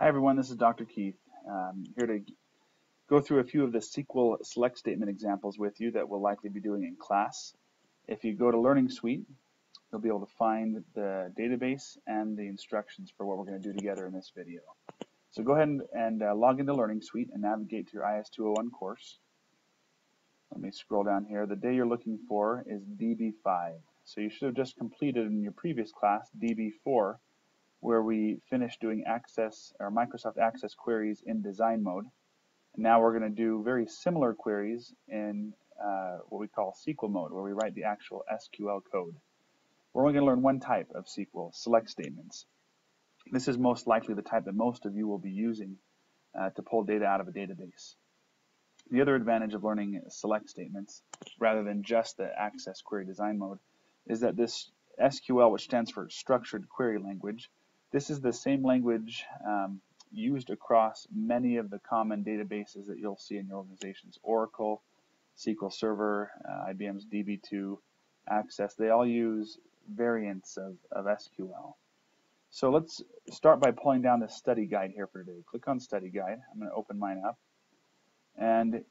Hi everyone, this is Dr. Keith. Here to go through a few of the SQL Select Statement examples with you that we'll likely be doing in class. If you go to Learning Suite, you'll be able to find the database and the instructions for what we're going to do together in this video. So go ahead and log into Learning Suite and navigate to your IS-201 course. Let me scroll down here. The day you're looking for is DB5. So you should have just completed in your previous class DB4, where we finished doing Access or Microsoft Access queries in design mode. And now we're going to do very similar queries in what we call SQL mode, where we write the actual SQL code. We're only going to learn one type of SQL, select statements. This is most likely the type that most of you will be using to pull data out of a database. The other advantage of learning select statements, rather than just the Access query design mode, is that this SQL, which stands for Structured Query Language, this is the same language used across many of the common databases that you'll see in your organizations. Oracle, SQL Server, IBM's DB2, Access, they all use variants of SQL. So let's start by pulling down the study guide here for today. Click on Study Guide. I'm going to open mine up. And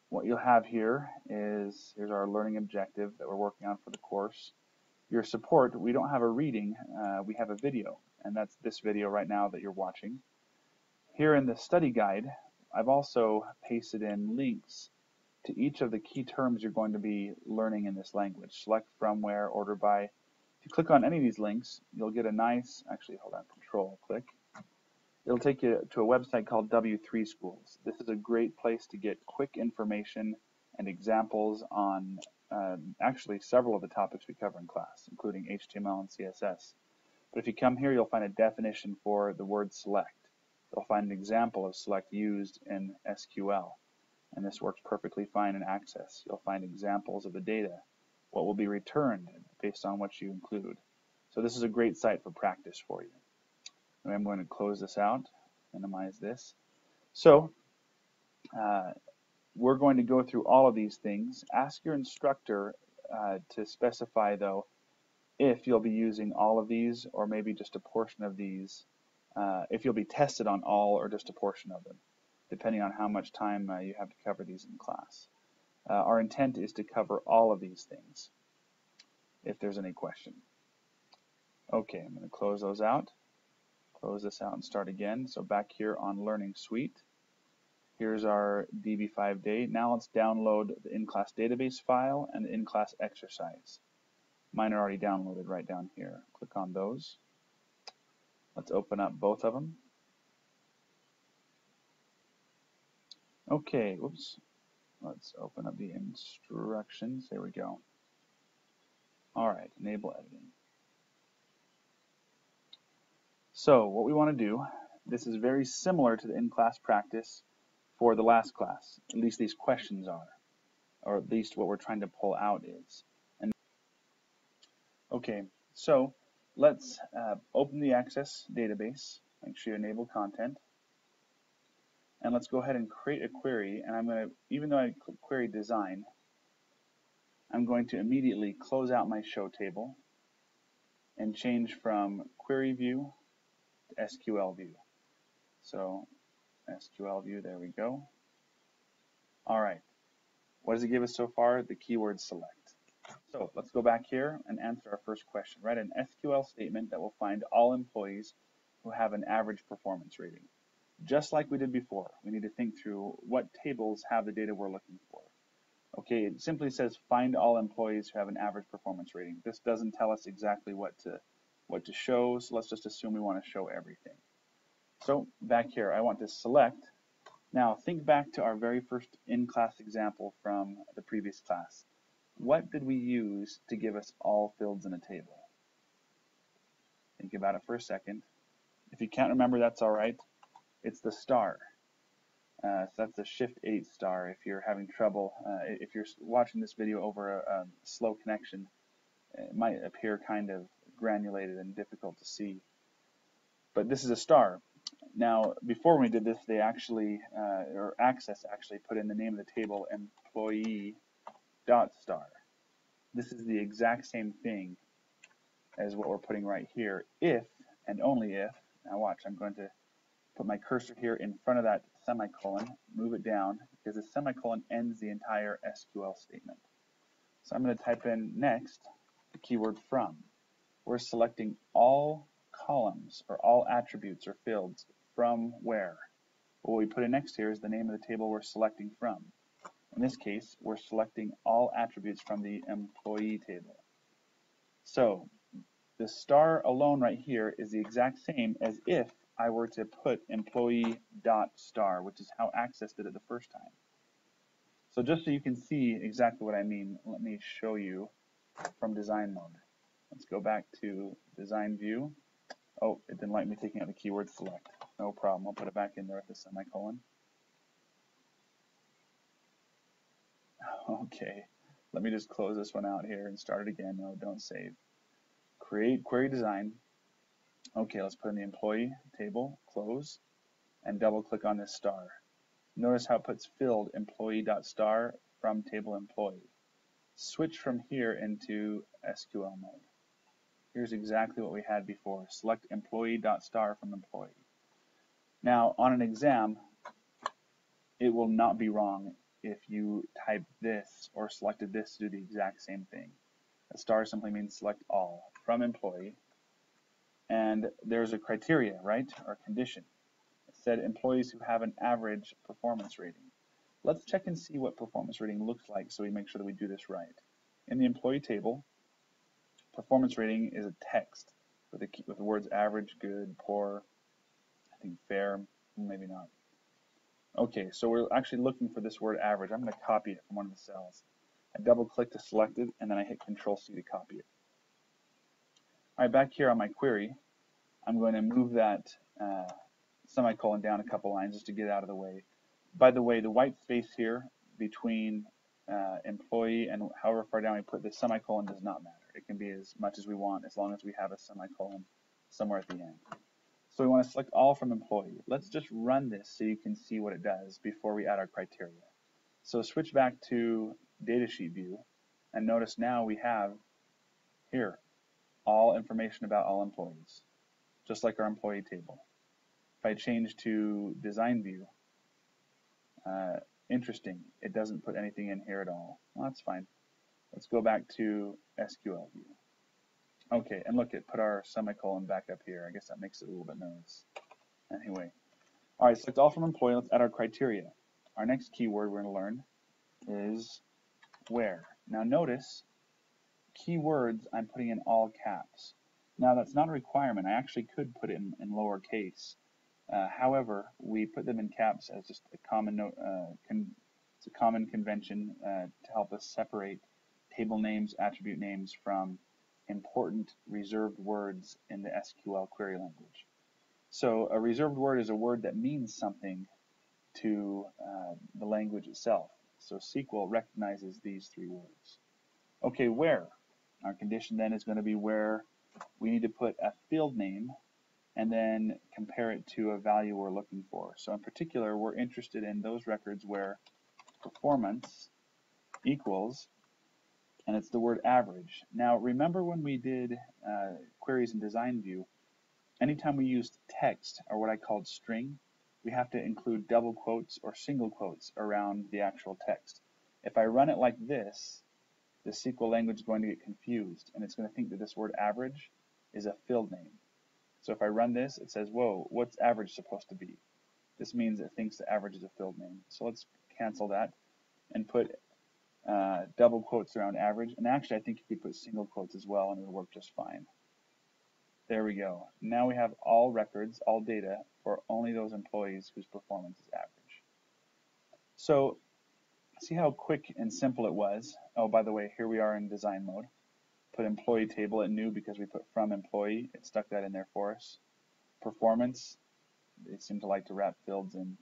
what you'll have here is, here's our learning objective that we're working on for the course. Your support, we don't have a reading, we have a video, and that's this video right now that you're watching. Here in the study guide, I've also pasted in links to each of the key terms you're going to be learning in this language. Select, from, where, order by. If you click on any of these links, you'll get a nice, actually hold on, control click. It'll take you to a website called W3 Schools. This is a great place to get quick information and examples on actually several of the topics we cover in class, including HTML and CSS. But if you come here, you'll find a definition for the word select. You'll find an example of select used in SQL, and this works perfectly fine in Access. You'll find examples of the data, what will be returned based on what you include. So this is a great site for practice for you. And I'm going to close this out, minimize this. So we're going to go through all of these things. Ask your instructor to specify, though, if you'll be using all of these or maybe just a portion of these, if you'll be tested on all or just a portion of them, depending on how much time you have to cover these in class. Our intent is to cover all of these things, if there's any question. Okay, I'm going to close those out. Close this out and start again. So back here on Learning Suite, here's our DB5 day. Now let's download the in-class database file and the in-class exercise. Mine are already downloaded right down here. Click on those. Let's open up both of them. Okay, whoops. Let's open up the instructions. There we go. All right, enable editing. So what we want to do, this is very similar to the in-class practice for the last class. At least these questions are, or at least what we're trying to pull out is. And okay, so let's open the Access database. Make sure you enable content. And let's go ahead and create a query. And I'm going to, even though I click Query Design, I'm going to immediately close out my show table and change from Query View to SQL View. So SQL View, there we go. All right. What does it give us so far? The keyword select. So let's go back here and answer our first question. Write an SQL statement that will find all employees who have an average performance rating. Just like we did before, we need to think through what tables have the data we're looking for. Okay, it simply says find all employees who have an average performance rating. This doesn't tell us exactly what to show, so let's just assume we want to show everything. So back here, I want to select. Now think back to our very first in-class example from the previous class. What did we use to give us all fields in a table? Think about it for a second. If you can't remember, that's all right. It's the star. So that's the Shift 8 star if you're having trouble. If you're watching this video over a slow connection, it might appear kind of granulated and difficult to see. But this is a star. Now, before we did this, they actually, or Access actually put in the name of the table employee.star. This is the exact same thing as what we're putting right here, if and only if. Now watch, I'm going to put my cursor here in front of that semicolon, move it down, because the semicolon ends the entire SQL statement. So I'm going to type in next the keyword from. We're selecting all columns or all attributes or fields from where? What we put in next here is the name of the table we're selecting from. In this case, we're selecting all attributes from the employee table. So the star alone right here is the exact same as if I were to put employee.star, which is how Access did it the first time. So just so you can see exactly what I mean, let me show you from design mode. Let's go back to design view. Oh, it didn't like me taking out the keyword select. No problem, I'll put it back in there with the semicolon. Okay, let me just close this one out here and start it again. No, don't save. Create query design. Okay, let's put in the employee table, close, and double click on this star. Notice how it puts filled employee.star from table employee. Switch from here into SQL mode. Here's exactly what we had before. Select employee.star from employee. Now, on an exam, it will not be wrong if you type this or selected this to do the exact same thing. A star simply means select all from employee, and there's a criteria, right, or condition. It said employees who have an average performance rating. Let's check and see what performance rating looks like so we make sure that we do this right. In the employee table, performance rating is a text with the words average, good, poor, I think fair, maybe not. Okay, so we're actually looking for this word average. I'm going to copy it from one of the cells. I double click to select it, and then I hit Control C to copy it. All right, back here on my query, I'm going to move that semicolon down a couple lines just to get it out of the way. By the way, the white space here between employee and however far down we put the semicolon does not matter. It can be as much as we want as long as we have a semicolon somewhere at the end. So we want to select all from employee. Let's just run this so you can see what it does before we add our criteria. So switch back to datasheet view, and notice now we have here all information about all employees, just like our employee table. If I change to design view, interesting, it doesn't put anything in here at all. Well, that's fine. Let's go back to SQL view. Okay, and look, it put our semicolon back up here. I guess that makes it a little bit nervous. Anyway, all right, select all from employee. Let's add our criteria. Our next keyword we're going to learn is where. Now notice, keywords I'm putting in all caps. Now that's not a requirement. I actually could put it in lowercase. However, we put them in caps as just a common it's a common convention to help us separate table names, attribute names from important reserved words in the SQL query language. So a reserved word is a word that means something to the language itself. So SQL recognizes these three words. Okay, where? Our condition then is going to be where we need to put a field name and then compare it to a value we're looking for. So in particular, we're interested in those records where performance equals, and it's the word average. Now remember when we did queries in design view, anytime we used text, or what I called string, we have to include double quotes or single quotes around the actual text. If I run it like this, the SQL language is going to get confused, and it's going to think that this word average is a field name. So if I run this, it says, whoa, what's average supposed to be? This means it thinks the average is a field name. So let's cancel that and put double quotes around average. And actually, I think you could put single quotes as well, and it'll work just fine. There we go. Now we have all records, all data, for only those employees whose performance is average. So see how quick and simple it was. Oh, by the way, here we are in design mode. Put employee table at new because we put from employee. It stuck that in there for us. Performance, they seem to like to wrap fields in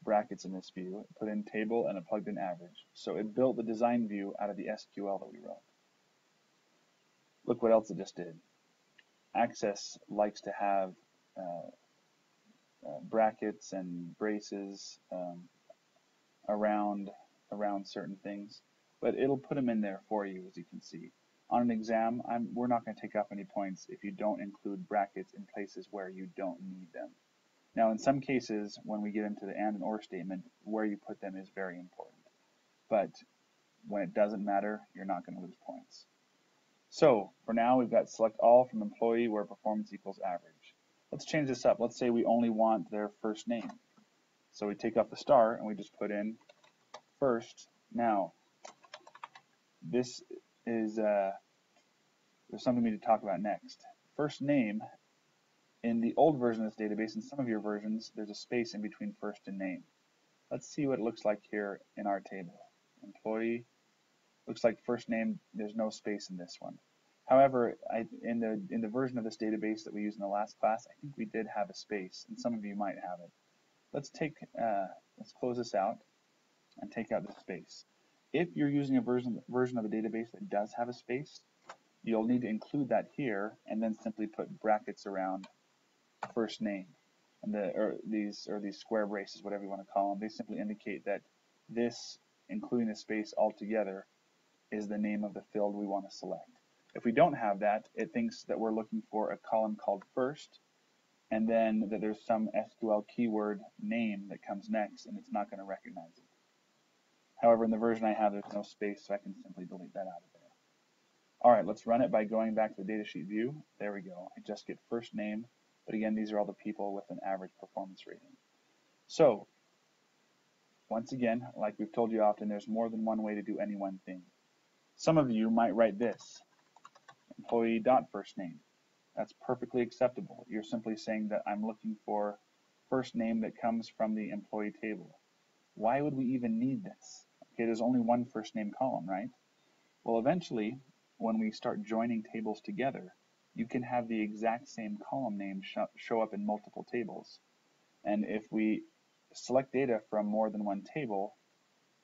brackets in this view. It put in table and it plugged in average. So it built the design view out of the SQL that we wrote. Look what else it just did. Access likes to have brackets and braces around certain things, but it'll put them in there for you, as you can see. On an exam, we're not going to take off any points if you don't include brackets in places where you don't need them. Now, in some cases, when we get into the and or statement, where you put them is very important. But when it doesn't matter, you're not going to lose points. So for now, we've got select all from employee where performance equals average. Let's change this up. Let's say we only want their first name. So we take off the star and we just put in first. Now, this is there's something we need to talk about next. First name, in the old version of this database, in some of your versions, there's a space in between first and name. Let's see what it looks like here in our table. Employee, looks like first name, there's no space in this one. However, in the version of this database that we used in the last class, I think we did have a space, and some of you might have it. Let's close this out and take out the space. If you're using a version of the database that does have a space, you'll need to include that here and then simply put brackets around first name. And these square braces, whatever you want to call them, they simply indicate that this, including the space altogether, is the name of the field we want to select. If we don't have that, it thinks that we're looking for a column called first, and then that there's some SQL keyword name that comes next, and it's not going to recognize it. However, in the version I have, there's no space, so I can simply delete that out of there. All right, let's run it by going back to the datasheet view. There we go. I just get first name, but again, these are all the people with an average performance rating. So, once again, like we've told you often, there's more than one way to do any one thing. Some of you might write this, employee.firstname. That's perfectly acceptable. You're simply saying that I'm looking for first name that comes from the employee table. Why would we even need this? Okay, there's only one first name column, right? Well, eventually, when we start joining tables together, you can have the exact same column name show up in multiple tables. And if we select data from more than one table,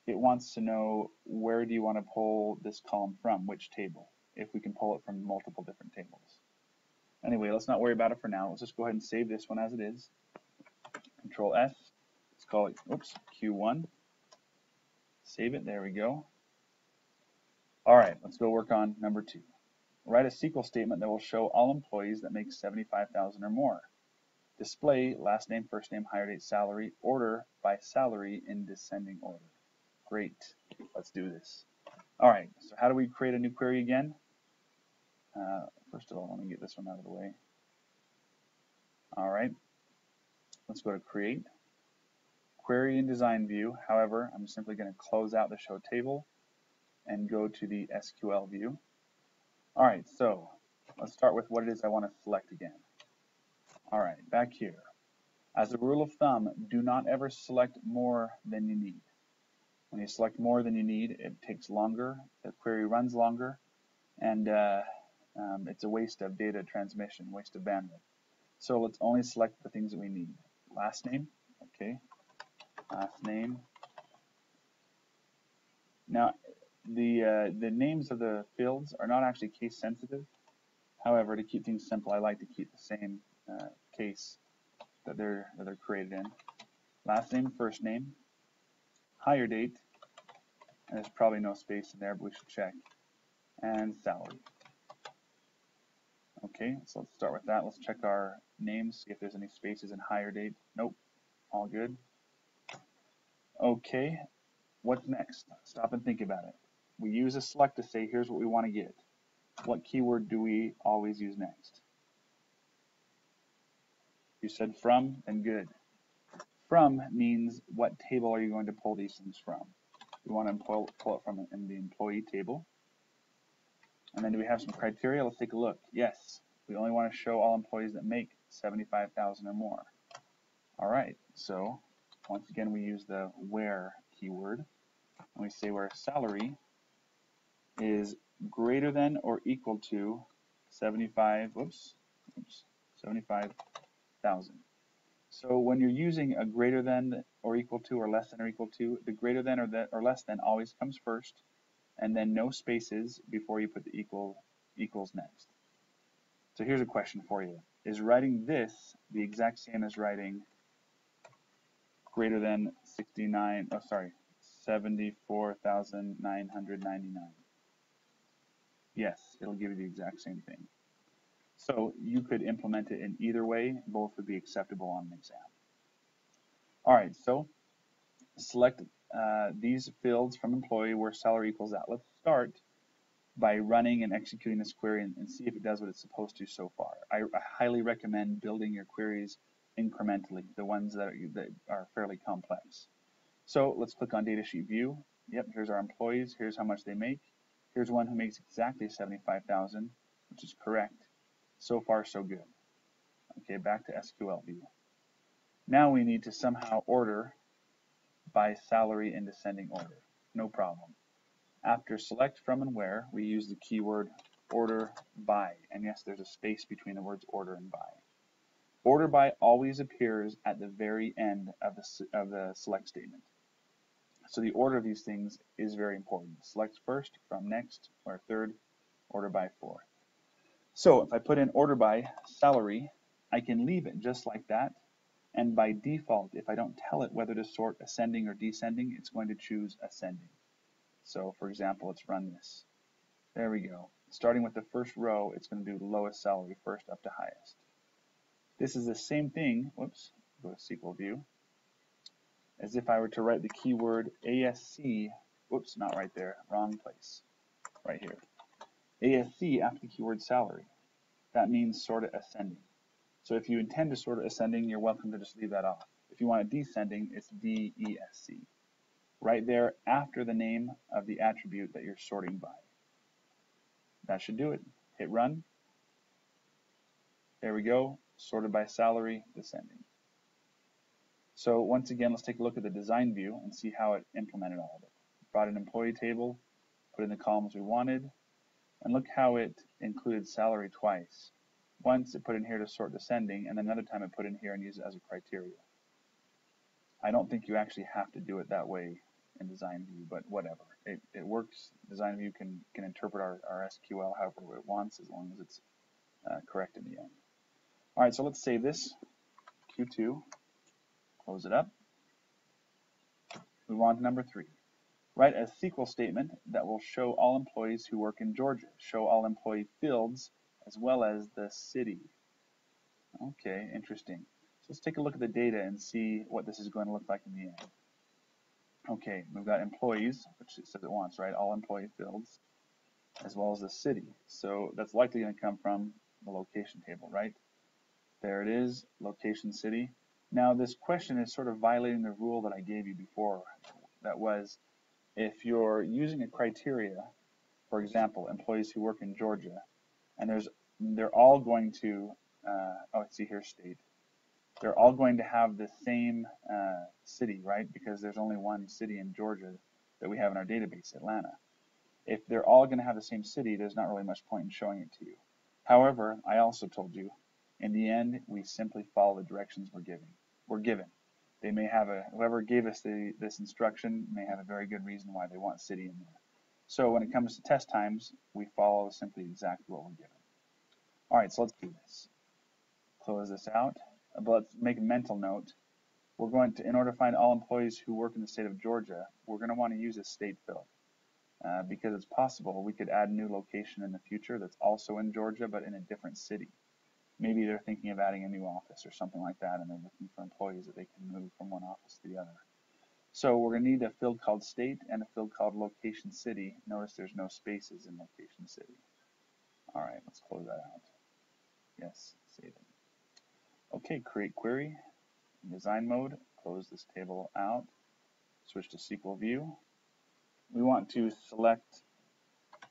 it wants to know where do you want to pull this column from, which table, if we can pull it from multiple different tables. Anyway, let's not worry about it for now. Let's just go ahead and save this one as it is. Control S. Let's call it, Q1. Save it. There we go. All right, let's go work on number 2. Write a SQL statement that will show all employees that make $75,000 or more. Display last name, first name, hire date, salary, order by salary in descending order. Great. Let's do this. All right, so how do we create a new query again? First of all, let me get this one out of the way. All right, let's go to create. Query in design view. However, I'm simply going to close out the show table and go to the SQL view. All right, so let's start with what it is I want to select again. All right, back here. As a rule of thumb, do not ever select more than you need. When you select more than you need, it takes longer, the query runs longer, and it's a waste of data transmission, waste of bandwidth. So let's only select the things that we need. Last name, okay, last name. Now, the names of the fields are not actually case sensitive. However, to keep things simple, I like to keep the same case that they're created in. Last name, first name, hire date, and there's probably no space in there, but we should check, and salary. Okay, so let's start with that. Let's check our names, see if there's any spaces in hire date. Nope, all good. Okay, what's next? Stop and think about it. We use a select to say, here's what we want to get. What keyword do we always use next? You said from, then good. From means what table are you going to pull these things from? We want to pull it from in the employee table. And then do we have some criteria? Let's take a look. Yes, we only want to show all employees that make $75,000 or more. All right, so once again we use the where keyword, and we say where salary is greater than or equal to 75,000. So when you're using a greater than or equal to or less than or equal to, the greater than or less than always comes first, and then no spaces before you put the equals next. So here's a question for you. Is writing this the exact same as writing greater than 74,999? Yes, it'll give you the exact same thing. So you could implement it in either way. Both would be acceptable on an exam. All right, so select these fields from employee where salary equals that. Let's start by running and executing this query and see if it does what it's supposed to so far. I highly recommend building your queries incrementally, the ones that are fairly complex. So let's click on Datasheet View. Yep, here's our employees. Here's how much they make. Here's one who makes exactly $75,000, which is correct. So far, so good. Okay, back to SQL View. Now we need to somehow order by salary in descending order. No problem. After select from and where, we use the keyword order by. And yes, there's a space between the words order and by. Order by always appears at the very end of the select statement. So the order of these things is very important. Select first, from next, or third, order by fourth. So if I put in order by salary, I can leave it just like that. And by default, if I don't tell it whether to sort ascending or descending, it's going to choose ascending. So for example, let's run this. There we go. Starting with the first row, it's going to do lowest salary first up to highest. This is the same thing, whoops, go to SQL View, as if I were to write the keyword ASC, whoops, not right there, wrong place, right here. ASC after the keyword salary. That means sort it ascending. So if you intend to sort it ascending, you're welcome to just leave that off. If you want it descending, it's DESC. Right there after the name of the attribute that you're sorting by. That should do it. Hit run. There we go. Sorted by salary, descending. So once again, let's take a look at the design view and see how it implemented all of it. Brought an employee table, put in the columns we wanted, and look how it included salary twice. Once it put in here to sort descending, and another time it put in here and used it as a criteria. I don't think you actually have to do it that way in design view, but whatever. It works. Design view can interpret our SQL however it wants, as long as it's correct in the end. All right, so let's save this. Q2. Close it up. Move on to number 3. Write a SQL statement that will show all employees who work in Georgia. Show all employee fields as well as the city. Okay, interesting. So let's take a look at the data and see what this is going to look like in the end. Okay, we've got employees, which it says it wants, right? All employee fields, as well as the city. So that's likely going to come from the location table, right? There it is, location city. Now this question is sort of violating the rule that I gave you before. That was, if you're using a criteria, for example, employees who work in Georgia, and they're all going to, let's see here, state. They're all going to have the same city, right? Because there's only one city in Georgia that we have in our database, Atlanta. If they're all going to have the same city, there's not really much point in showing it to you. However, I also told you, in the end, we simply follow the directions we're given. They may have whoever gave us this instruction may have a very good reason why they want city in there. So when it comes to test times, we follow simply exactly what we're given. All right, so let's do this. Close this out. But let's make a mental note. We're going to, in order to find all employees who work in the state of Georgia, we're going to want to use a state field because it's possible we could add a new location in the future that's also in Georgia but in a different city. Maybe they're thinking of adding a new office or something like that, and they're looking for employees that they can move from one office to the other. So we're going to need a field called state and a field called location city. Notice there's no spaces in location city. All right, let's close that out. Yes, save it. Okay, create query. In design mode, close this table out. Switch to SQL View. We want to select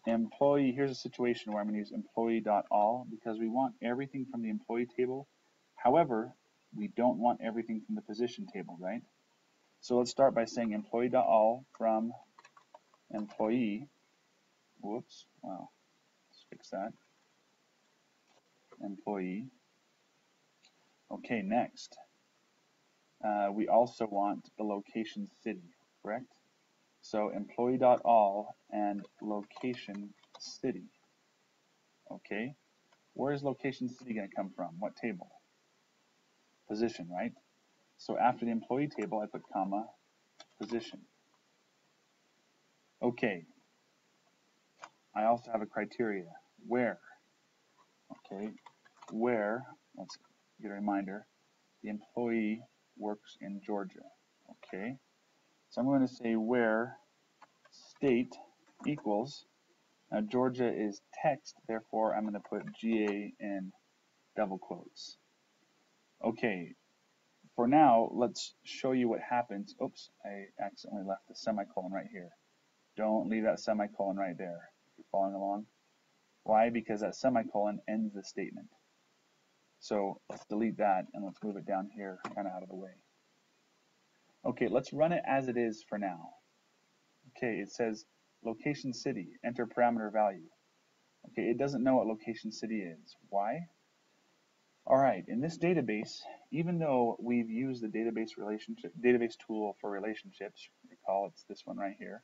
employee. Here's a situation where I'm going to use employee.all because we want everything from the employee table. However, we don't want everything from the position table, right? So let's start by saying employee.all from employee. Whoops, wow, let's fix that. Employee. Okay, next. We also want the location city, correct? So employee.all and location city. Okay, where is location city going to come from? What table? Position, right? So after the employee table, I put comma, position. Okay, I also have a criteria. Where? Okay, where, let's get a reminder, the employee works in Georgia. Okay, so I'm going to say where state equals, now Georgia is text, therefore I'm going to put GA in double quotes. Okay, for now, let's show you what happens. Oops, I accidentally left the semicolon right here. Don't leave that semicolon right there if you're following along. Why? Because that semicolon ends the statement. So let's delete that and let's move it down here kind of out of the way. Okay, let's run it as it is for now. Okay, it says location city, enter parameter value. Okay, it doesn't know what location city is. Why? Alright, in this database, even though we've used the database tool for relationships, recall it's this one right here,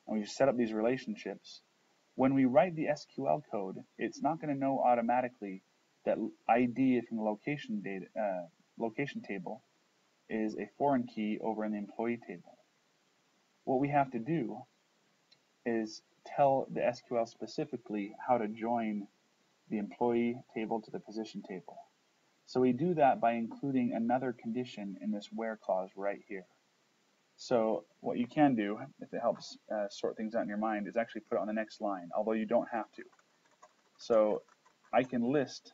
and we've set up these relationships, when we write the SQL code, it's not going to know automatically that ID from the location table is a foreign key over in the employee table. What we have to do is tell the SQL specifically how to join the employee table to the position table. So we do that by including another condition in this where clause right here. So what you can do, if it helps sort things out in your mind, is actually put it on the next line, although you don't have to. So I can list,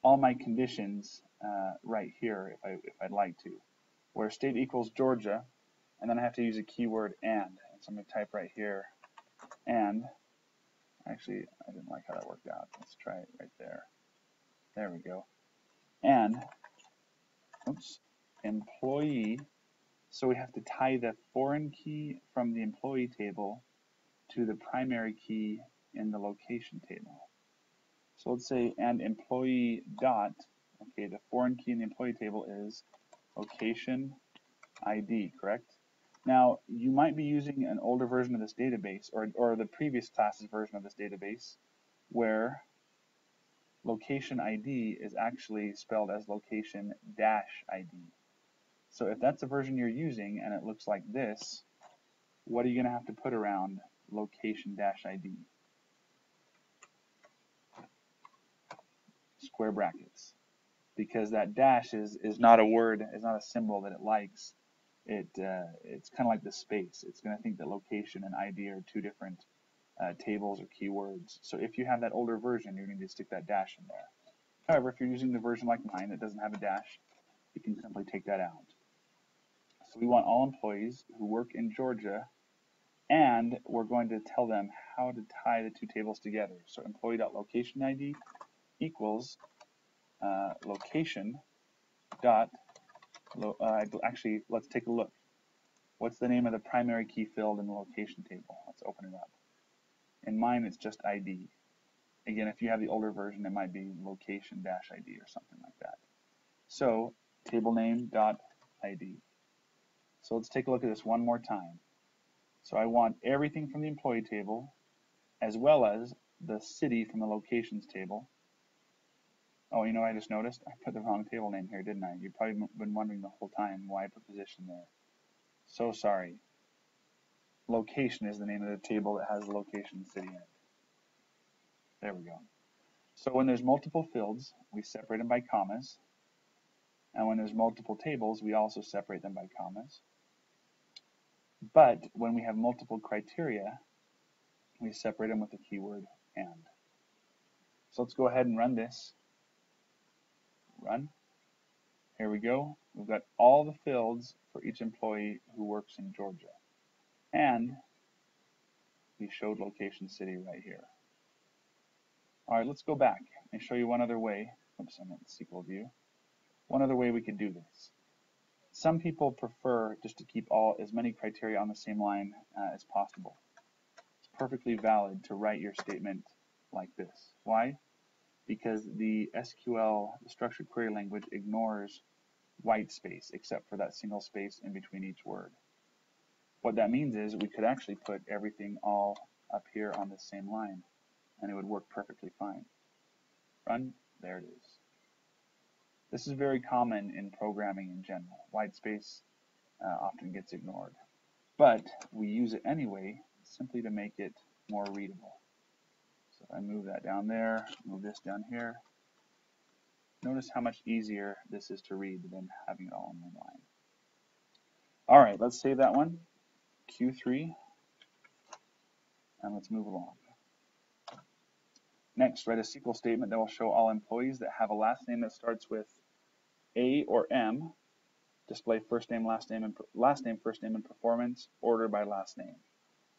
all my conditions right here if I'd like to, where state equals Georgia, and then I have to use a keyword and. So I'm going to type right here, and, actually I didn't like how that worked out. Let's try it right there. There we go. And, employee, so we have to tie the foreign key from the employee table to the primary key in the location table. So let's say and employee dot, okay, the foreign key in the employee table is location ID, correct? Now, you might be using an older version of this database, or the previous class's version of this database, where location ID is actually spelled as location dash ID. So if that's the version you're using and it looks like this, what are you going to have to put around location dash ID? Square brackets. Because that dash is not a word, is not a symbol that it likes. It's kind of like the space. It's going to think that location and ID are two different tables or keywords. So if you have that older version, you need to stick that dash in there. However, if you're using the version like mine that doesn't have a dash, you can simply take that out. So we want all employees who work in Georgia, and we're going to tell them how to tie the two tables together. So employee.location ID equals location dot, actually, let's take a look. What's the name of the primary key field in the location table? Let's open it up. In mine, it's just ID. Again, if you have the older version, it might be location dash ID or something like that. So table name dot ID. So let's take a look at this one more time. So I want everything from the employee table, as well as the city from the locations table. Oh, you know what I just noticed? I put the wrong table name here, didn't I? You've probably been wondering the whole time why I put position there. So sorry. Location is the name of the table that has the location city in it. There we go. So when there's multiple fields, we separate them by commas. And when there's multiple tables, we also separate them by commas. But when we have multiple criteria, we separate them with the keyword and. So let's go ahead and run this. Run. Here we go. We've got all the fields for each employee who works in Georgia. And we showed location city right here. All right, let's go back and show you one other way. Oops, I'm in SQL view. One other way we could do this. Some people prefer just to keep as many criteria on the same line as possible. It's perfectly valid to write your statement like this. Why? Because the SQL, the structured query language, ignores white space except for that single space in between each word. What that means is we could actually put everything all up here on the same line, and it would work perfectly fine. Run. There it is. This is very common in programming in general. White space often gets ignored. But we use it anyway simply to make it more readable. So if I move that down there, move this down here, Notice how much easier this is to read than having it all in one line. All right, let's save that one, Q3, and let's move along. Next, write a SQL statement that will show all employees that have a last name that starts with A or M. Display first name, first name, and performance, order by last name.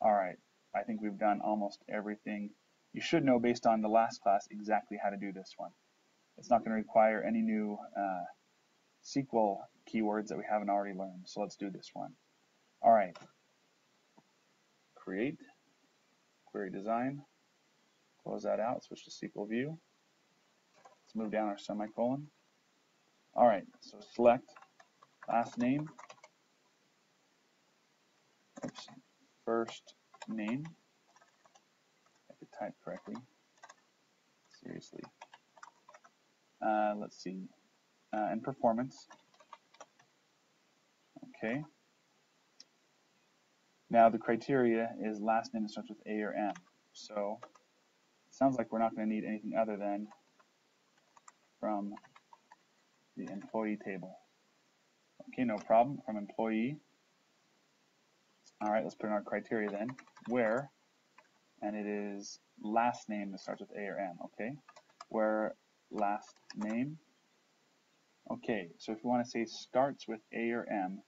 All right, I think we've done almost everything. You should know based on the last class exactly how to do this one. It's not going to require any new SQL keywords that we haven't already learned. So let's do this one. All right. Create, query design, close that out, switch to SQL view. Let's move down our semicolon. All right, so select last name, first name. I could type correctly. Seriously. Let's see. And performance. Okay. Now the criteria is last name that starts with A or M. So it sounds like we're not going to need anything other than from the employee table. Okay, no problem. From employee. All right, let's put in our criteria then. Where, and it is last name that starts with A or M. Okay, where last name. Okay, so if you want to say starts with A or M, do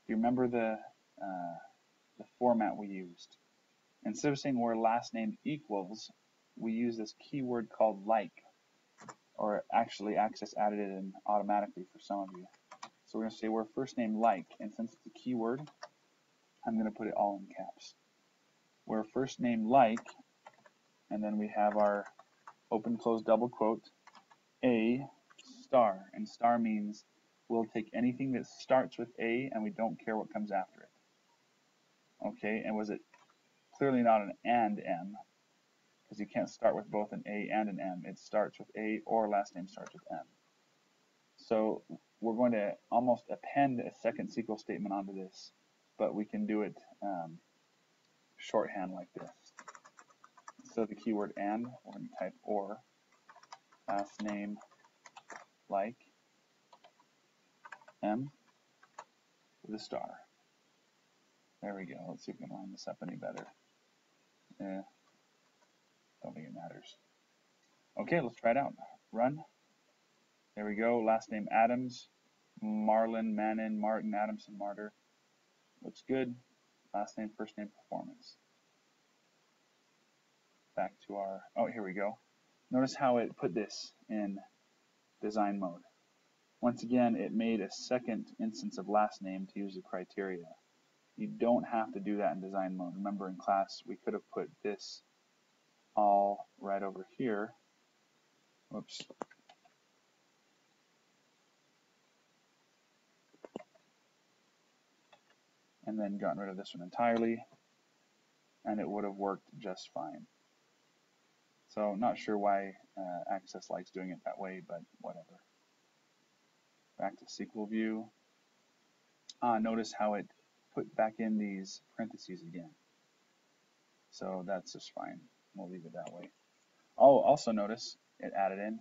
you remember the format we used? Instead of saying where last name equals, we use this keyword called like, or actually Access added it in automatically for some of you. So we're going to say where first name like, and since it's a keyword, I'm going to put it all in caps. Where first name like, and then we have our open close double quote, A star, and star means we'll take anything that starts with A and we don't care what comes after it. Okay, and was it clearly not an and M, because you can't start with both an A and an M. It starts with A or last name starts with M. So we're going to almost append a second SQL statement onto this, but we can do it shorthand like this. So the keyword and, we're going to type or, last name like M with a star. There we go. Let's see if we can line this up any better. Don't think it matters. Okay, let's try it out. Run. There we go. Last name Adams, Marlin, Mannin, Martin, Adamson, Martyr. Looks good. Last name, first name, performance. Back to our, oh, here we go. Notice how it put this in design mode. Once again, it made a second instance of last name to use the criteria. You don't have to do that in design mode. Remember in class, we could have put this all right over here. Whoops. And then gotten rid of this one entirely, and it would have worked just fine. So not sure why Access likes doing it that way, but whatever. Back to SQL view. Notice how it put back in these parentheses again. So that's just fine. We'll leave it that way. Oh, also notice it added in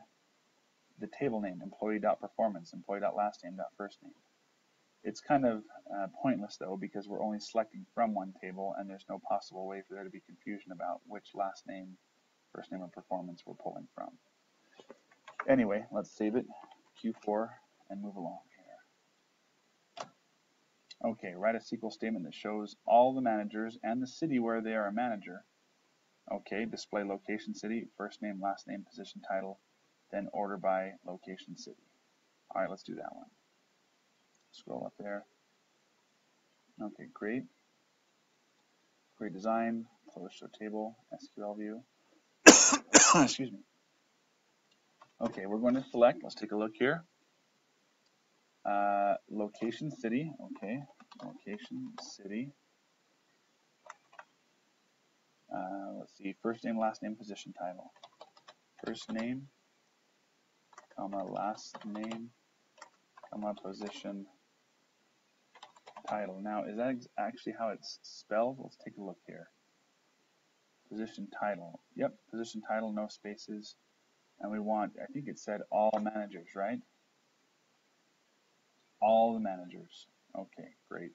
the table name, employee.performance, employee.lastname.first name. It's kind of pointless though, because we're only selecting from one table and there's no possible way for there to be confusion about which last name, first name, or performance we're pulling from. Anyway, let's save it, Q4, and move along here. Okay, write a SQL statement that shows all the managers and the city where they are a manager. Okay, display location city, first name, last name, position title, then order by location city. All right, let's do that one. Scroll up there. Okay, great. Query design, close show table, SQL view. Excuse me. Okay, we're going to select, let's take a look here. Location city, okay, location city. Let's see, first name, last name, position title. First name, comma, last name, comma, position title. Now, is that actually how it's spelled? Let's take a look here. Position title. Yep, position title, no spaces. and we want, I think it said all managers, right? All the managers. Okay, great.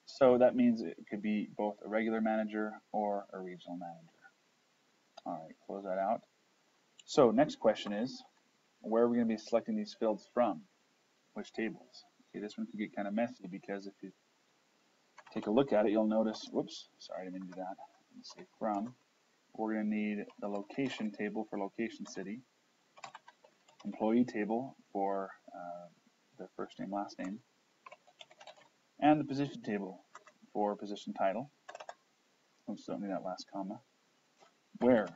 So that means it could be both a regular manager or a regional manager. All right, close that out. So next question is, where are we going to be selecting these fields from? Which tables? Okay, this one could get kind of messy because if you take a look at it, you'll notice, whoops, sorry, I didn't do that. Let's say from. We're going to need the location table for location city, employee table for the first name, last name, and the position table for position title. Oops, don't need that last comma. Where?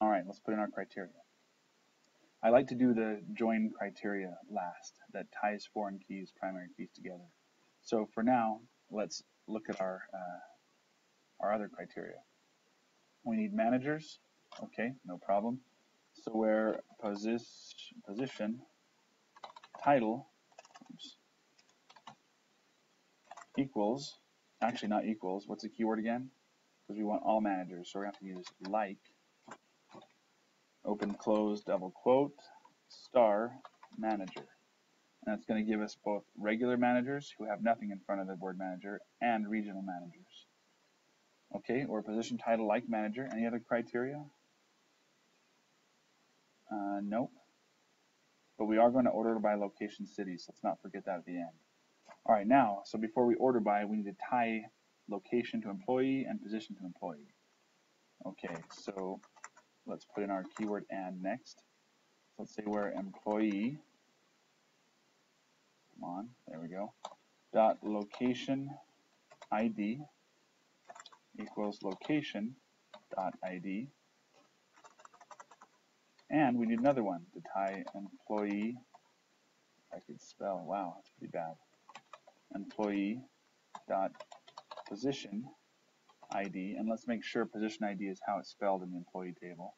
All right, let's put in our criteria. I like to do the join criteria last, that ties foreign keys, primary keys together. So for now, let's look at our other criteria. We need managers. Okay, no problem. So where position title equals, actually not equals, what's the keyword again? Because we want all managers, so we're going to have to use like, open, close, double quote, star manager. And that's going to give us both regular managers who have nothing in front of the word manager and regional managers. Okay, or position title like manager. Any other criteria? Nope. But we are going to order by location cities. Let's not forget that at the end. All right, now, so before we order by, we need to tie location to employee and position to employee. Okay, so let's put in our keyword and next. So let's say where employee, come on, there we go, dot location ID equals location dot ID. And we need another one to tie employee, if I could spell, wow, that's pretty bad. Employee dot position ID, and let's make sure position ID is how it's spelled in the employee table.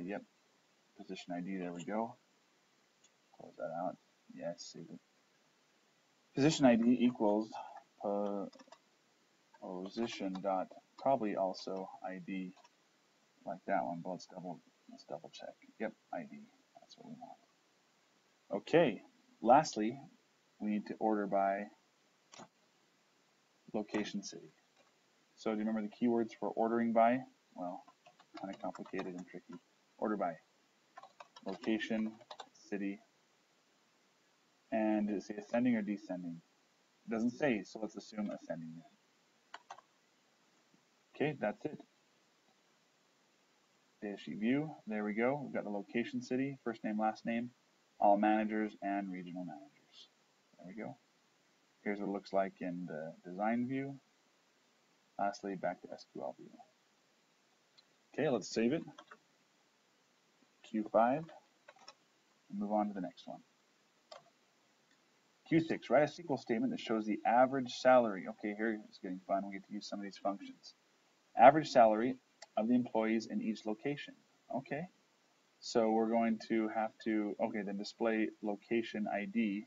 Yep, position ID, there we go. Close that out. Yes, save it. Position ID equals position dot probably also ID like that one, but let's double check. Yep, ID. That's what we want. Okay. Lastly, we need to order by location city. So do you remember the keywords for ordering by? Well, kind of complicated and tricky. Order by location, city, and does it say ascending or descending? It doesn't say, so let's assume ascending then. Okay, that's it. Data sheet view, there we go. We've got the location city, first name, last name, all managers, and regional managers. There we go. Here's what it looks like in the design view. Lastly, back to SQL view. Okay, let's save it. Q5, and move on to the next one. Q6, write a SQL statement that shows the average salary. Okay, here it's getting fun. We get to use some of these functions. Average salary of the employees in each location. Okay, so we're going to have to, okay, then display location ID,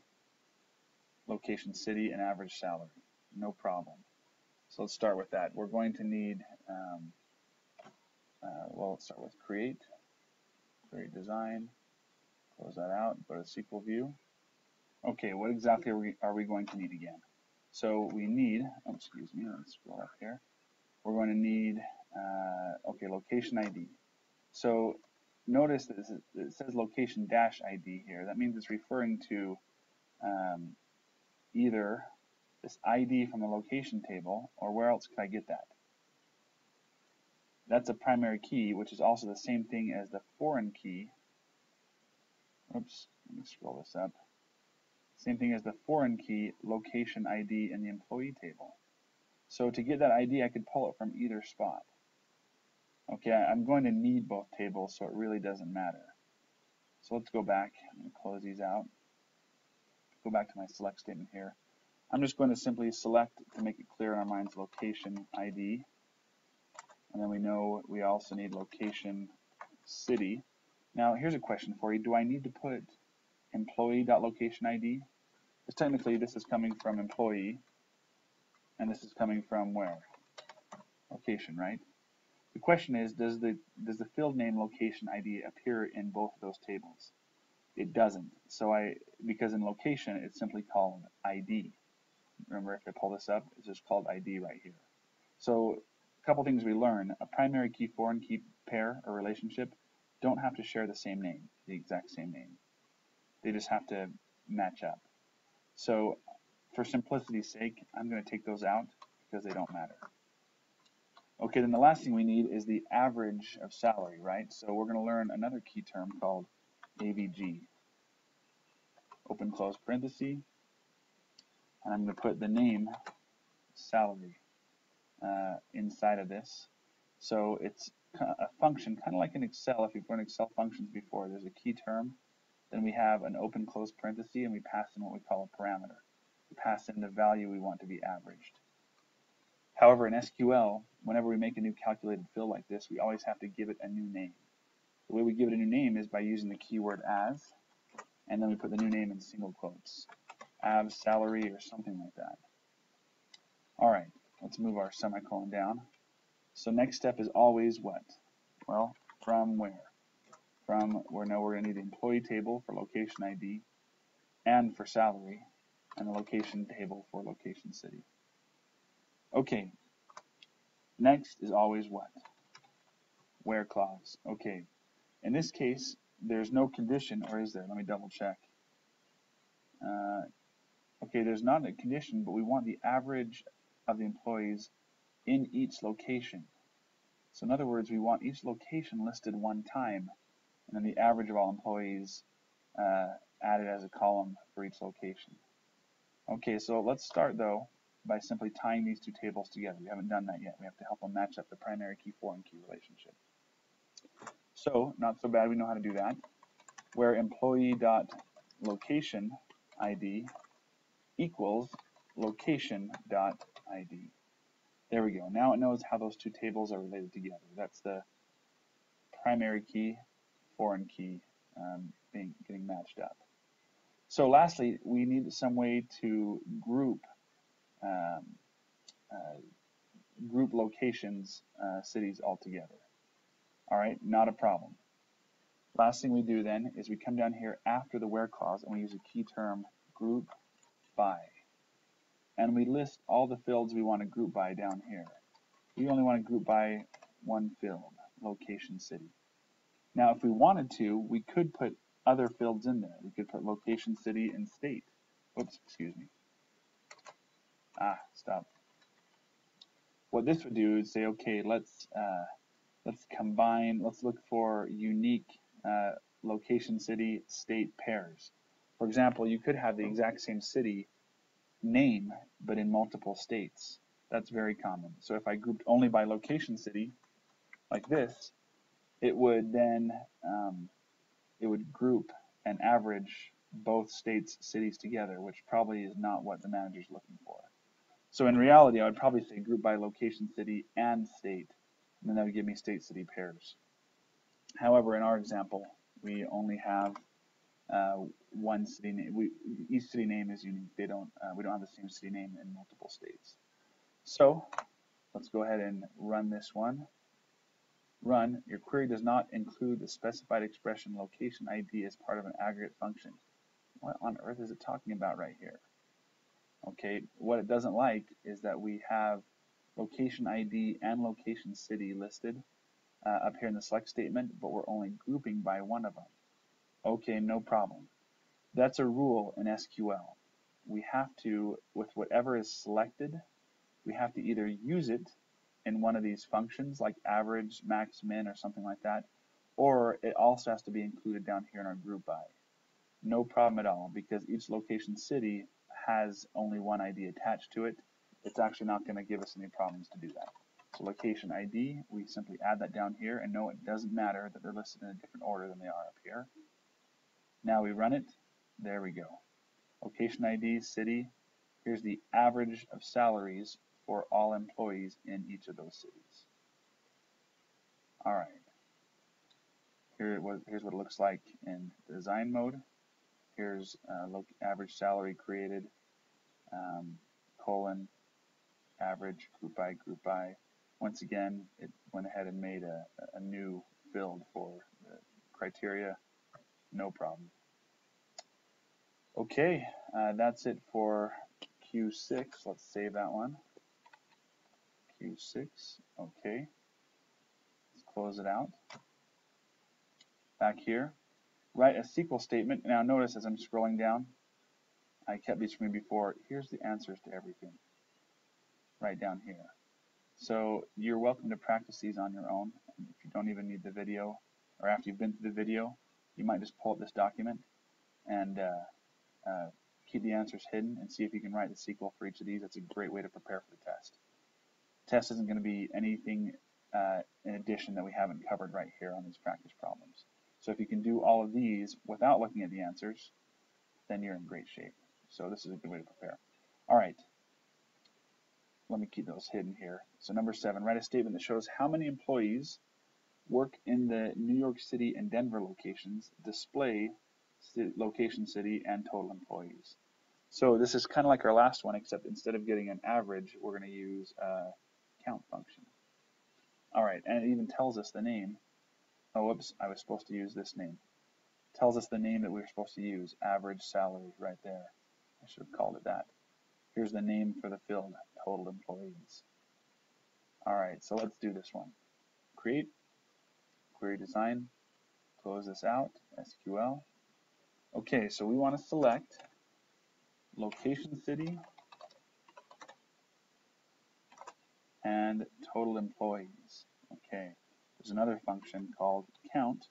location city, and average salary. No problem. So let's start with that. We're going to need, well, let's start with create design, close that out, go to SQL view. Okay, what exactly are we going to need again? So we need, oh, excuse me, let's scroll up here. We're going to need, okay, location ID. So notice that it says location dash ID here. That means it's referring to either this ID from the location table, or where else could I get that? That's a primary key, which is also the same thing as the foreign key. Oops, let me scroll this up. Same thing as the foreign key, location ID in the employee table. So to get that ID, I could pull it from either spot. Okay, I'm going to need both tables, so it really doesn't matter. So let's go back. I'm going to close these out. Go back to my select statement here. I'm just going to simply select, to make it clear in our minds, location ID. And then we know we also need location city. Now here's a question for you. Do I need to put employee.location ID? Because technically this is coming from employee, and this is coming from where? Location, right? The question is, does the field name location ID appear in both of those tables? It doesn't. So because in location it's simply called ID. Remember, if I pull this up, it's just called ID right here. So a couple things we learn: a primary key foreign key pair or relationship don't have to share the same name, the exact same name. They just have to match up. So for simplicity's sake, I'm going to take those out because they don't matter. Okay, then the last thing we need is the average of salary, right? So we're going to learn another key term called AVG. Open close parenthesis, and I'm going to put the name salary inside of this. So it's a function, kind of like in Excel. If you've learned Excel functions before, there's a key term, then we have an open close parenthesis, and we pass in what we call a parameter. We pass in the value we want to be averaged. However, in SQL, whenever we make a new calculated field like this, we always have to give it a new name. The way we give it a new name is by using the keyword as, and then we put the new name in single quotes. Av salary or something like that. Alright, let's move our semicolon down. So next step is always what? Well, from where? From where now we're going to need the employee table for location ID and for salary, and the location table for location city. Okay, next is always what? Where clause. Okay, in this case, there's no condition, or is there? Let me double check. Okay, there's not a condition, but we want the average of the employees in each location. So in other words, we want each location listed one time, and then the average of all employees added as a column for each location. Okay, so let's start though by simply tying these two tables together. We haven't done that yet. We have to help them match up the primary key foreign key relationship. So, not so bad, we know how to do that. Where employee.location ID equals location.id. There we go. Now it knows how those two tables are related together. That's the primary key, foreign key getting matched up. So lastly, we need some way to group locations, cities all together. All right, not a problem. Last thing we do then is we come down here after the where clause and we use a key term group by. And we list all the fields we want to group by down here. We only want to group by one field, location city. Now if we wanted to, we could put other fields in there. We could put location city and state. Oops, excuse me. Stop. What this would do is say, okay, let's combine, let's look for unique location city state pairs. For example, you could have the exact same city name but in multiple states. That's very common. So if I grouped only by location city like this, it would then group and average both states cities together, which probably is not what the manager is looking for. So in reality, I would probably say group by location city and state, and then that would give me state city pairs. However, in our example, we only have one city name. Each city name is unique. We don't have the same city name in multiple states. So let's go ahead and run this one. Run. Your query does not include the specified expression location ID as part of an aggregate function. What on earth is it talking about right here? Okay, what it doesn't like is that we have location ID and location city listed up here in the select statement, but we're only grouping by one of them. Okay, no problem. That's a rule in SQL. We have to, with whatever is selected, we have to either use it in one of these functions like average, max, min, or something like that, or it also has to be included down here in our group by. No problem at all, because each location city has only one ID attached to it. It's actually not going to give us any problems to do that. So location ID, we simply add that down here, and no, it doesn't matter that they're listed in a different order than they are up here. Now we run it. There we go. Location ID, city. Here's the average of salaries for all employees in each of those cities. All right. Here's what it looks like in design mode. Here's average salary created, colon, average, group by, Once again, it went ahead and made a new field for the criteria, no problem. Okay, that's it for Q6. Let's save that one. Q6, okay. Let's close it out. Back here, write a SQL statement. Now notice as I'm scrolling down, I kept these from me before. Here's the answers to everything, right down here. So you're welcome to practice these on your own. If you don't even need the video, or after you've been through the video, you might just pull up this document and keep the answers hidden and see if you can write the SQL for each of these. That's a great way to prepare for the test. The test isn't going to be anything in addition that we haven't covered right here on these practice problems. So if you can do all of these without looking at the answers, then you're in great shape. So this is a good way to prepare. All right. Let me keep those hidden here. So number 7, write a statement that shows how many employees work in the New York City and Denver locations. Display location, city, and total employees. So this is kind of like our last one, except instead of getting an average, we're going to use a count function. All right, and it even tells us the name. Oh, whoops, I was supposed to use this name. It tells us the name that we were supposed to use, average salary, right there. I should have called it that. Here's the name for the field, total employees. All right, so let's do this one. Create, query design, close this out, SQL. Okay, so we want to select location city and total employees. Okay, there's another function called count.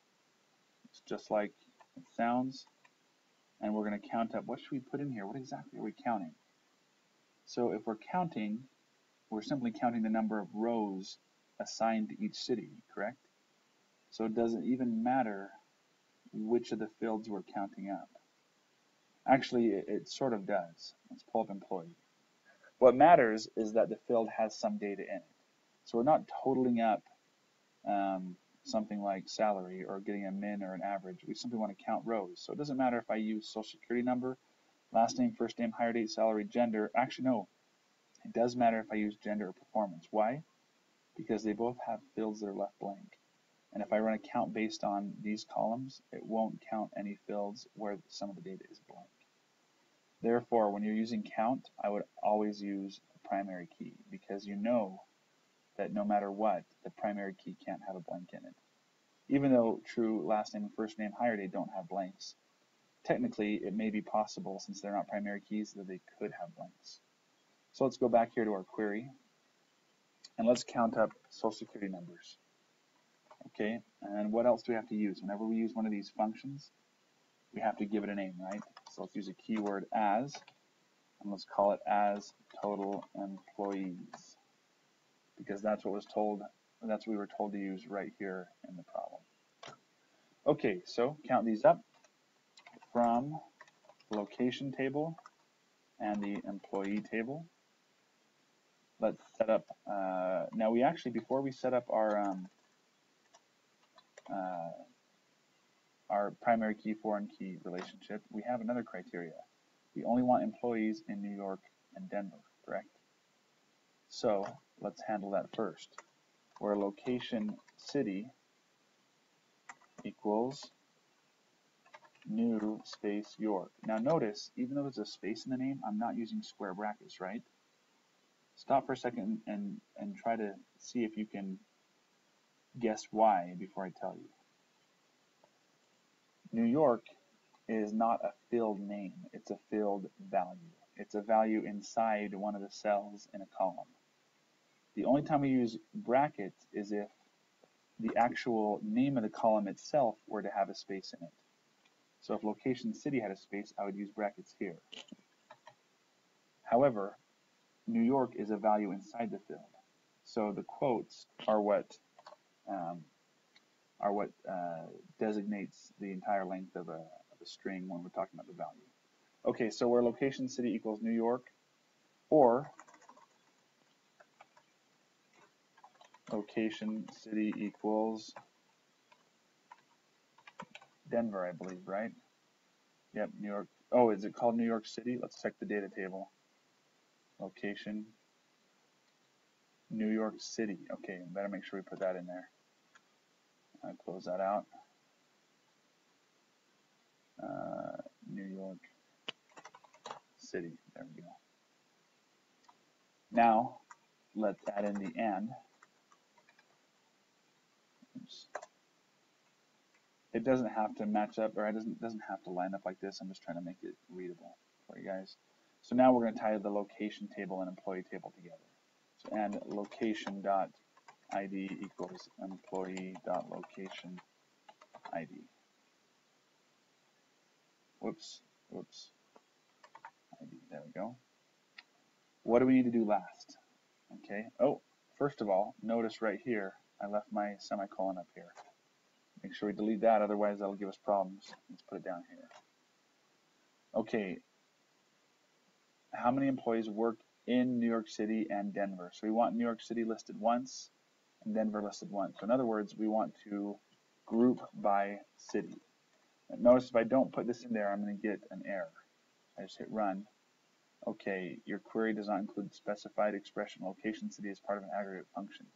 It's just like it sounds, and we're going to count up. What should we put in here? What exactly are we counting? So if we're counting, we're simply counting the number of rows assigned to each city, correct? So it doesn't even matter which of the fields we're counting up. Actually, it sort of does. Let's pull up employee. What matters is that the field has some data in it. So we're not totaling up something like salary or getting a min or an average. We simply want to count rows. So it doesn't matter if I use social security number, last name, first name, hire date, salary, gender. Actually, no. It does matter if I use gender or performance. Why? Because they both have fields that are left blank. And if I run a count based on these columns, it won't count any fields where some of the data is blank. Therefore, when you're using count, I would always use the primary key, because you know that no matter what, the primary key can't have a blank in it. Even though true last name and first name, hire date don't have blanks, technically it may be possible, since they're not primary keys, that they could have blanks. So let's go back here to our query, and let's count up social security numbers. Okay, and what else do we have to use? Whenever we use one of these functions, we have to give it a name, right? So let's use a keyword as, and let's call it as total employees, because that's what we were told to use right here in the problem. Okay, so count these up from the location table and the employee table. Let's set up, now we actually, before we set up our primary key, foreign key relationship, we have another criteria. We only want employees in New York and Denver, correct? So let's handle that first, where location city equals new space York. Now notice, even though there's a space in the name, I'm not using square brackets, right? Stop for a second and try to see if you can guess why before I tell you. New York is not a field name, it's a field value. It's a value inside one of the cells in a column. The only time we use brackets is if the actual name of the column itself were to have a space in it. So if location city had a space, I would use brackets here. However, New York is a value inside the field. So the quotes are what designates the entire length of a string when we're talking about the value. Okay, so where location city equals New York, or location city equals Denver, I believe, right? Yep, New York. Oh, is it called New York City? Let's check the data table. Location New York City. Okay, better make sure we put that in there. Close that out. New York City. There we go. Now, let's add in the and. Oops. It doesn't have to match up, or it doesn't have to line up like this. I'm just trying to make it readable for you guys. So now we're going to tie the location table and employee table together. So and location dot ID equals employee dot location ID. Whoops. ID. There we go. What do we need to do last? Okay. Oh, first of all, notice right here, I left my semicolon up here. Make sure we delete that, otherwise that'll give us problems. Let's put it down here. Okay. How many employees work in New York City and Denver? So we want New York City listed once and Denver listed once. So in other words, we want to group by city. And notice if I don't put this in there, I'm going to get an error. I just hit run. Okay, your query does not include specified expression location city as part of an aggregate function.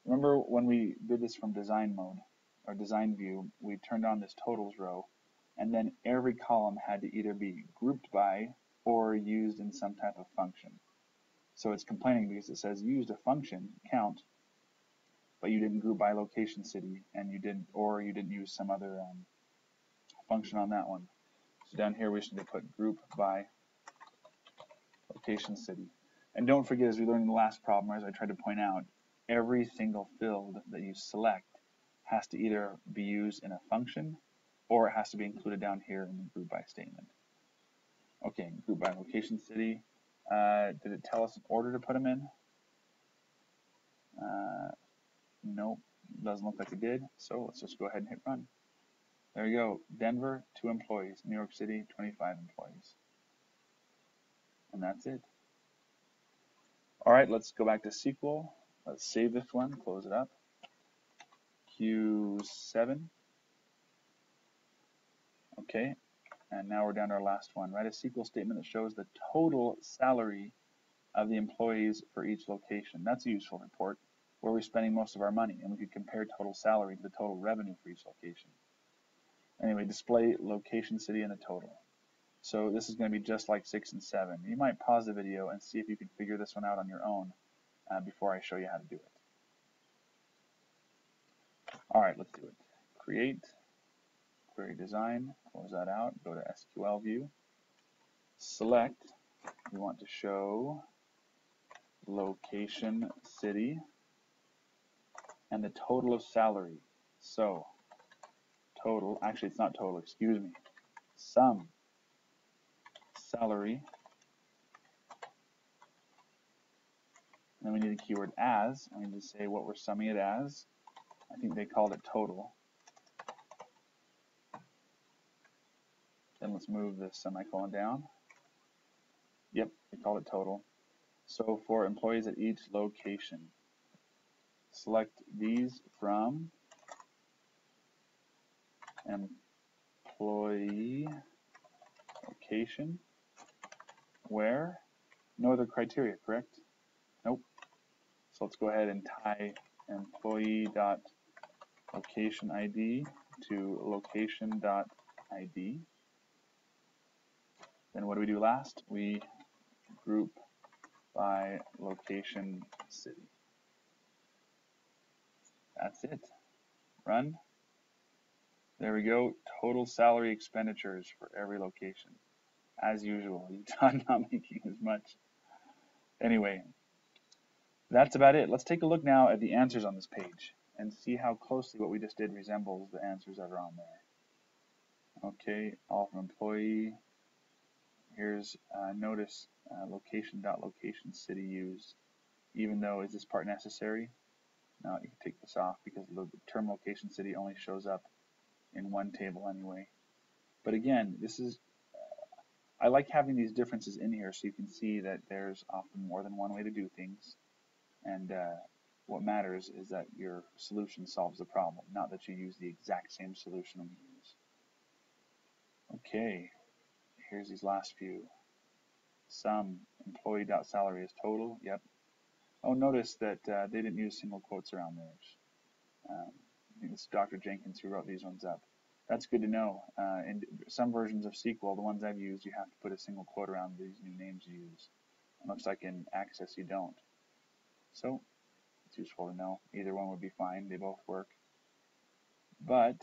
Remember when we did this from design mode or design view, we turned on this totals row, and then every column had to either be grouped by or used in some type of function. So it's complaining because it says used a function count, but you didn't group by location city, and you didn't use some other function on that one. So down here we should put group by location city. And don't forget, as we learned in the last problem, as I tried to point out, every single field that you select has to either be used in a function or it has to be included down here in the group by statement. Okay, group by location city. Did it tell us an order to put them in? Nope, doesn't look like it did. So let's just go ahead and hit run. There we go. Denver, 2 employees. New York City, 25 employees. And that's it. All right, let's go back to SQL. Let's save this one, close it up. Q7. Okay, and now we're down to our last one. Write a SQL statement that shows the total salary of the employees for each location. That's a useful report. Where we're spending most of our money, and we could compare total salary to the total revenue for each location. Anyway, display location city and the total. So this is going to be just like 6 and 7. You might pause the video and see if you can figure this one out on your own before I show you how to do it. All right, let's do it. Create, query design, close that out, go to SQL view, select, we want to show location city and the total of salary. So total, actually it's not total, excuse me, sum salary, and then we need a keyword as, and we need to say what we're summing it as. I think they called it total. Then let's move this semicolon down. Yep, they called it total. So for employees at each location, select these from employee location where no other criteria, correct? Nope. So let's go ahead and tie employee.location ID to location.id. Then what do we do last? We group by location city. That's it. Run. There we go. Total salary expenditures for every location. As usual, I'm not making as much. Anyway, that's about it. Let's take a look now at the answers on this page and see how closely what we just did resembles the answers that are on there. Okay, all from employee. Here's notice location.location city used. Even though, is this part necessary? No, you can take this off because the term location city only shows up in one table anyway. But again, this is, I like having these differences in here so you can see that there's often more than one way to do things. And what matters is that your solution solves the problem, not that you use the exact same solution we use. Okay, here's these last few. Sum employee.salary is total. Yep. Oh, notice that they didn't use single quotes around theirs. I think it's Dr. Jenkins who wrote these ones up. That's good to know. In some versions of SQL, the ones I've used, you have to put a single quote around these new names you use. It looks like in Access you don't. So it's useful to know. Either one would be fine. They both work. But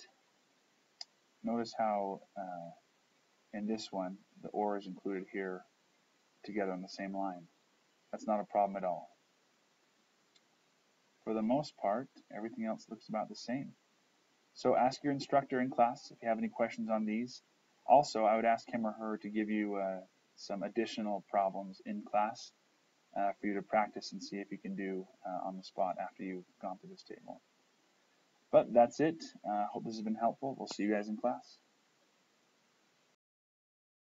notice how in this one, the or is included here together on the same line. That's not a problem at all. For the most part, everything else looks about the same. So ask your instructor in class if you have any questions on these. Also, I would ask him or her to give you some additional problems in class for you to practice and see if you can do on the spot after you've gone through this table. But that's it. Hope this has been helpful. We'll see you guys in class.